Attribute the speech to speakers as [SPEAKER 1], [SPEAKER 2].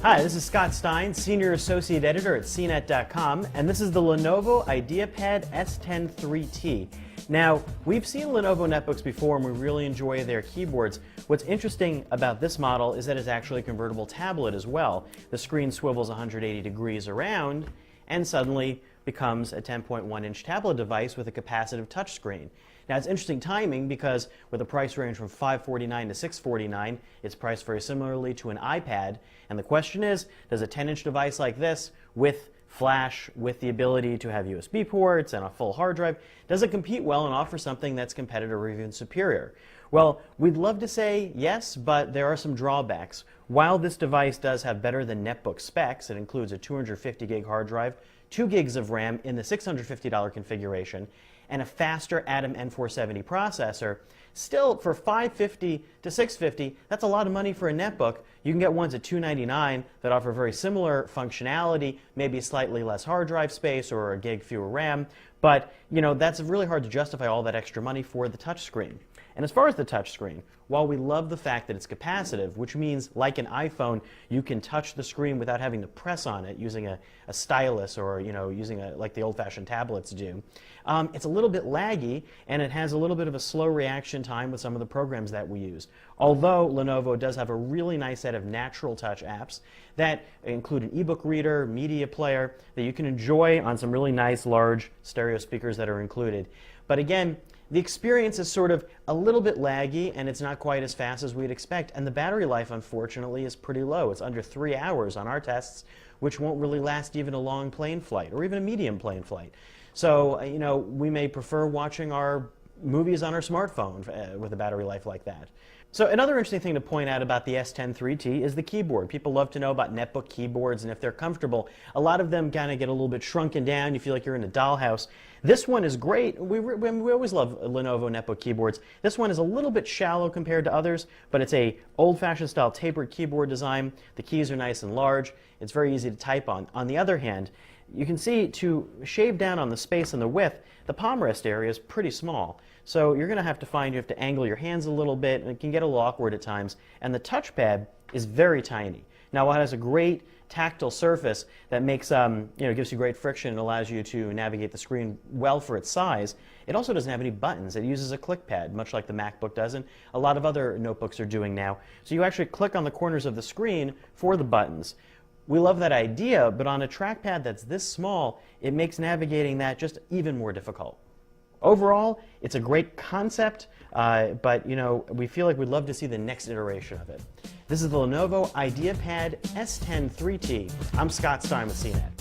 [SPEAKER 1] Hi, this is Scott Stein, Senior Associate Editor at CNET.com, and this is the Lenovo IdeaPad S10 3T. Now, we've seen Lenovo netbooks before and we really enjoy their keyboards. What's interesting about this model is that it's actually a convertible tablet as well. The screen swivels 180 degrees around and suddenly becomes a 10.1-inch tablet device with a capacitive touchscreen. Now, it's interesting timing because with a price range from $549 to $649, it's priced very similarly to an iPad. And the question is, does a 10-inch device like this with flash, with the ability to have USB ports and a full hard drive, does it compete well and offer something that's competitive or even superior? Well, we'd love to say yes, but there are some drawbacks. While this device does have better than netbook specs, it includes a 250 gig hard drive, 2 gigs of RAM in the $650 configuration, and a faster Atom N470 processor. Still, for $550 to $650, that's a lot of money for a netbook. You can get ones at $299 that offer very similar functionality, maybe slightly less hard drive space or a gig fewer RAM, but that's really hard to justify all that extra money for the touchscreen. And as far as the touchscreen, while we love the fact that it's capacitive, which means like an iPhone, you can touch the screen without having to press on it using a stylus or using like the old-fashioned tablets do, it's a little bit laggy and it has a little bit of a slow reaction time with some of the programs that we use. Although Lenovo does have a really nice set of natural touch apps that include an ebook reader, media player that you can enjoy on some really nice large stereo speakers that are included. But again, the experience is sort of a little bit laggy and it's not quite as fast as we'd expect, and the battery life unfortunately is pretty low. It's under 3 hours on our tests, which won't really last even a long plane flight or even a medium plane flight. So we may prefer watching our movies on our smartphone with a battery life like that. So another interesting thing to point out about the S10 3T is the keyboard. People love to know about netbook keyboards and if they're comfortable. A lot of them kind of get a little bit shrunken down. You feel like you're in a dollhouse. This one is great. We always love Lenovo netbook keyboards. This one is a little bit shallow compared to others, but it's a old-fashioned style tapered keyboard design. The keys are nice and large. It's very easy to type on. On the other hand, you can see to shave down on the space and the width, the palm rest area is pretty small. So you're going to have to angle your hands a little bit, and it can get a little awkward at times. And the touchpad is very tiny. Now, while it has a great tactile surface that makes, gives you great friction and allows you to navigate the screen well for its size, it also doesn't have any buttons. It uses a click pad, much like the MacBook does, and a lot of other notebooks are doing now. So you actually click on the corners of the screen for the buttons. We love that idea, but on a trackpad that's this small, it makes navigating that just even more difficult. Overall, it's a great concept, but we feel like we'd love to see the next iteration of it. This is the Lenovo IdeaPad S10 3T. I'm Scott Stein with CNET.